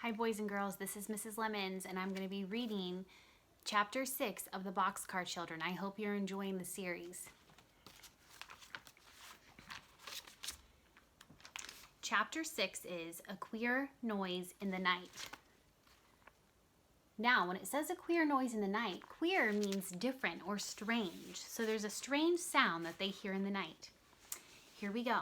Hi boys and girls, this is Mrs. Lemons and I'm going to be reading Chapter 6 of the Boxcar Children. I hope you're enjoying the series. Chapter 6 is A Queer Noise in the Night. Now, when it says a queer noise in the night, queer means different or strange. So there's a strange sound that they hear in the night. Here we go.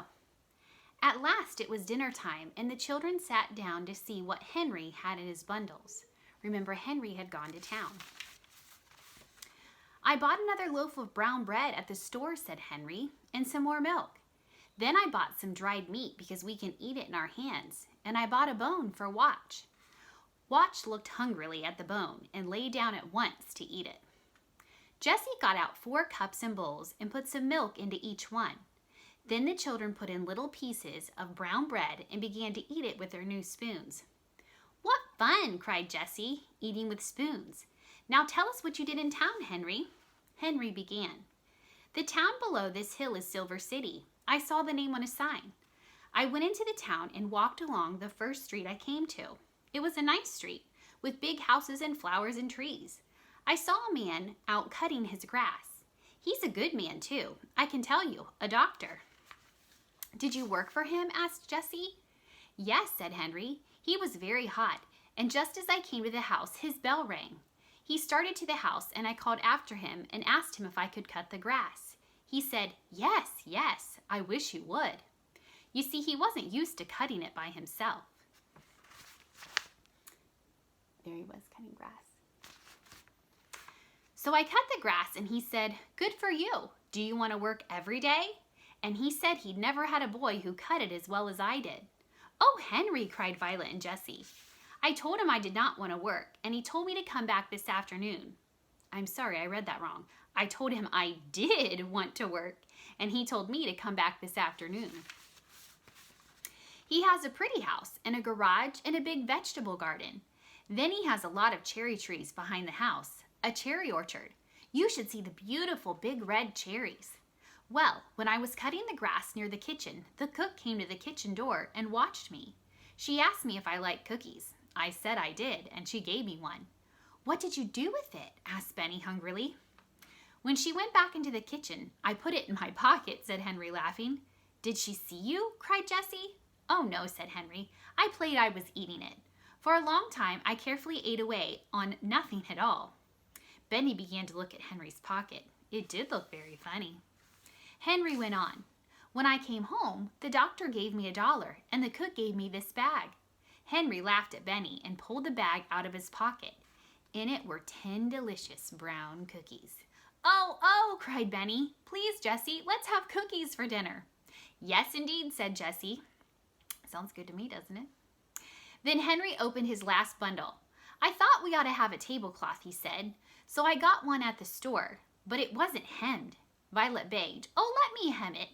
At last it was dinner time, and the children sat down to see what Henry had in his bundles. Remember, Henry had gone to town. I bought another loaf of brown bread at the store, said Henry, and some more milk. Then I bought some dried meat because we can eat it in our hands, and I bought a bone for Watch. Watch looked hungrily at the bone and lay down at once to eat it. Jessie got out 4 cups and bowls and put some milk into each one. Then the children put in little pieces of brown bread and began to eat it with their new spoons. What fun, cried Jessie, eating with spoons. Now tell us what you did in town, Henry. Henry began. The town below this hill is Silver City. I saw the name on a sign. I went into the town and walked along the first street I came to. It was a nice street with big houses and flowers and trees. I saw a man out cutting his grass. He's a good man too, I can tell you, a doctor. Did you work for him? Asked Jessie. Yes, said Henry. He was very hot, and just as I came to the house, his bell rang. He started to the house, and I called after him and asked him if I could cut the grass. He said, yes, yes, I wish you would. You see, he wasn't used to cutting it by himself. There he was, cutting grass. So I cut the grass, and he said, good for you. Do you want to work every day? And he said he'd never had a boy who cut it as well as I did. Oh, Henry, cried Violet and Jessie. I told him I did not want to work, and he told me to come back this afternoon. I'm sorry, I read that wrong. I told him I did want to work, and he told me to come back this afternoon. He has a pretty house and a garage and a big vegetable garden. Then he has a lot of cherry trees behind the house, a cherry orchard. You should see the beautiful big red cherries. Well, when I was cutting the grass near the kitchen, the cook came to the kitchen door and watched me. She asked me if I liked cookies. I said I did, and she gave me one. What did you do with it? Asked Benny hungrily. When she went back into the kitchen, I put it in my pocket, said Henry, laughing. Did she see you? Cried Jessie. Oh, no, said Henry. I played I was eating it. For a long time, I carefully ate away on nothing at all. Benny began to look at Henry's pocket. It did look very funny. Henry went on. When I came home, the doctor gave me $1, and the cook gave me this bag. Henry laughed at Benny and pulled the bag out of his pocket. In it were 10 delicious brown cookies. Oh, oh, cried Benny. Please, Jessie, let's have cookies for dinner. Yes, indeed, said Jessie. Sounds good to me, doesn't it? Then Henry opened his last bundle. I thought we ought to have a tablecloth, he said, so I got one at the store, but it wasn't hemmed. Violet begged, oh, let me hem it.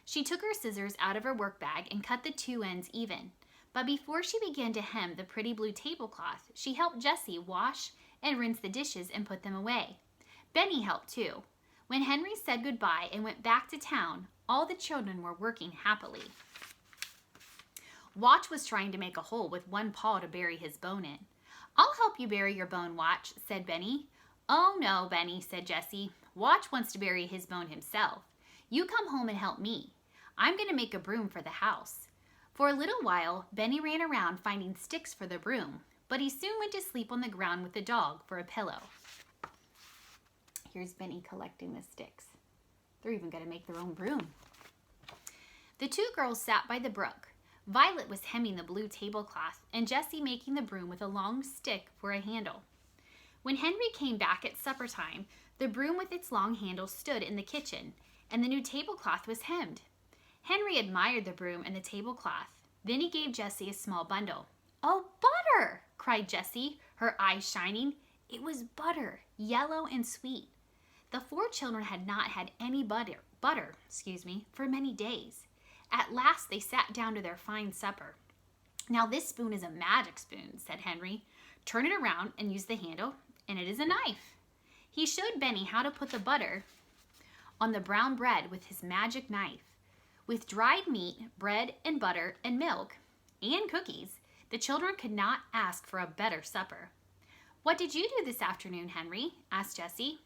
She took her scissors out of her work bag and cut the 2 ends even. But before she began to hem the pretty blue tablecloth, she helped Jessie wash and rinse the dishes and put them away. Benny helped too. When Henry said goodbye and went back to town, all the children were working happily. Watch was trying to make a hole with one paw to bury his bone in. I'll help you bury your bone, Watch, said Benny. Oh, no, Benny, said Jessie. Watch wants to bury his bone himself. You come home and help me. I'm going to make a broom for the house. For a little while, Benny ran around finding sticks for the broom, but he soon went to sleep on the ground with the dog for a pillow. Here's Benny collecting the sticks. They're even going to make their own broom. The 2 girls sat by the brook. Violet was hemming the blue tablecloth, and Jessie making the broom with a long stick for a handle. When Henry came back at supper time, the broom with its long handle stood in the kitchen, and the new tablecloth was hemmed. Henry admired the broom and the tablecloth. Then he gave Jessie a small bundle. Oh, butter! Cried Jessie, her eyes shining. It was butter, yellow and sweet. The 4 children had not had any butter, for many days. At last they sat down to their fine supper. Now this spoon is a magic spoon, said Henry. Turn it around and use the handle, and it is a knife. He showed Benny how to put the butter on the brown bread with his magic knife. With dried meat, bread, and butter, and milk, and cookies, The children could not ask for a better supper. "What did you do this afternoon, Henry?" asked Jessie.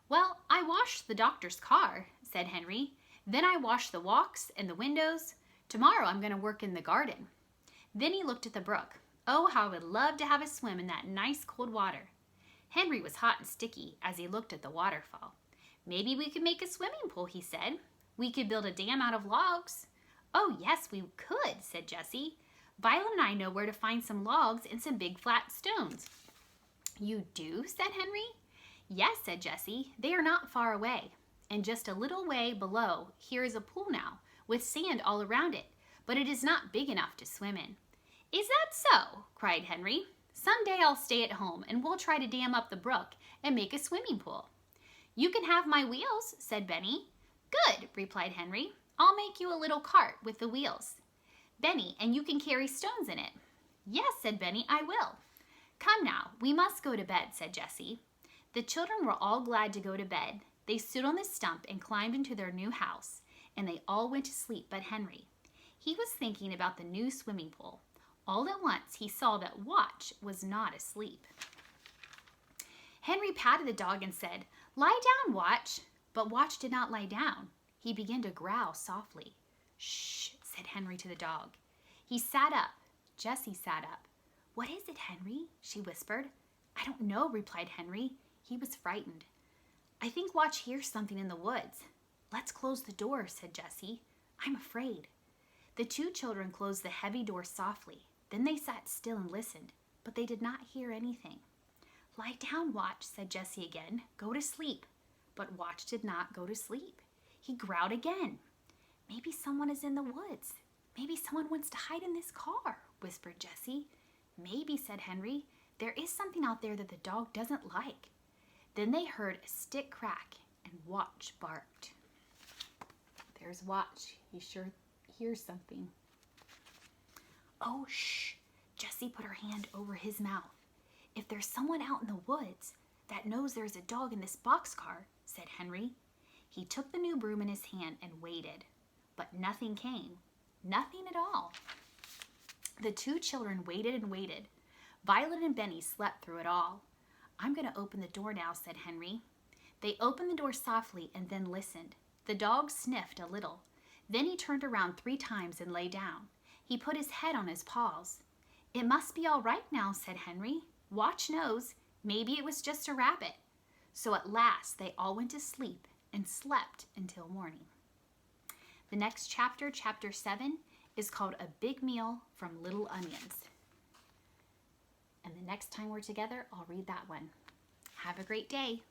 "Well, I washed the doctor's car," said Henry. "Then I washed the walks and the windows. Tomorrow I'm going to work in the garden." Then he looked at the brook. Oh, how I would love to have a swim in that nice cold water. Henry was hot and sticky as he looked at the waterfall. "Maybe we could make a swimming pool," he said. "We could build a dam out of logs." "Oh, yes, we could," said Jessie. "Violet and I know where to find some logs and some big flat stones." "You do?" said Henry. "Yes," said Jessie. "They are not far away. And just a little way below, here is a pool now, with sand all around it, but it is not big enough to swim in." "Is that so?" cried Henry. "Someday I'll stay at home and we'll try to dam up the brook and make a swimming pool." "You can have my wheels," said Benny. "Good," replied Henry. "I'll make you a little cart with the wheels, Benny, and you can carry stones in it." "Yes," said Benny, "I will." "Come now, we must go to bed," said Jessie. The children were all glad to go to bed. They stood on the stump and climbed into their new house, and they all went to sleep but Henry. He was thinking about the new swimming pool. All at once he saw that Watch was not asleep. Henry patted the dog and said, "Lie down, Watch." But Watch did not lie down. He began to growl softly. "Shh," said Henry to the dog. He sat up. Jessie sat up. "What is it, Henry?" she whispered. "I don't know," replied Henry. He was frightened. "I think Watch hears something in the woods." "Let's close the door," said Jessie. "I'm afraid." The two children closed the heavy door softly. Then they sat still and listened, but they did not hear anything. "Lie down, Watch," said Jessie again. "Go to sleep." But Watch did not go to sleep. He growled again. "Maybe someone is in the woods. Maybe someone wants to hide in this car," whispered Jessie. "Maybe," said Henry. "There is something out there that the dog doesn't like." Then they heard a stick crack and Watch barked. There's Watch. He sure hears something. "Oh, shh." Jessie put her hand over his mouth. "If there's someone out in the woods that knows there's a dog in this boxcar," said Henry. He took the new broom in his hand and waited, but nothing came. Nothing at all. The two children waited and waited. Violet and Benny slept through it all. "I'm going to open the door now," said Henry. They opened the door softly and then listened. The dog sniffed a little. Then he turned around 3 times and lay down. He put his head on his paws. "It must be all right now," said Henry. "Watch knows. Maybe it was just a rabbit." So at last they all went to sleep and slept until morning. The next chapter, chapter 7, is called A Big Meal from Little Onions. And the next time we're together, I'll read that one. Have a great day.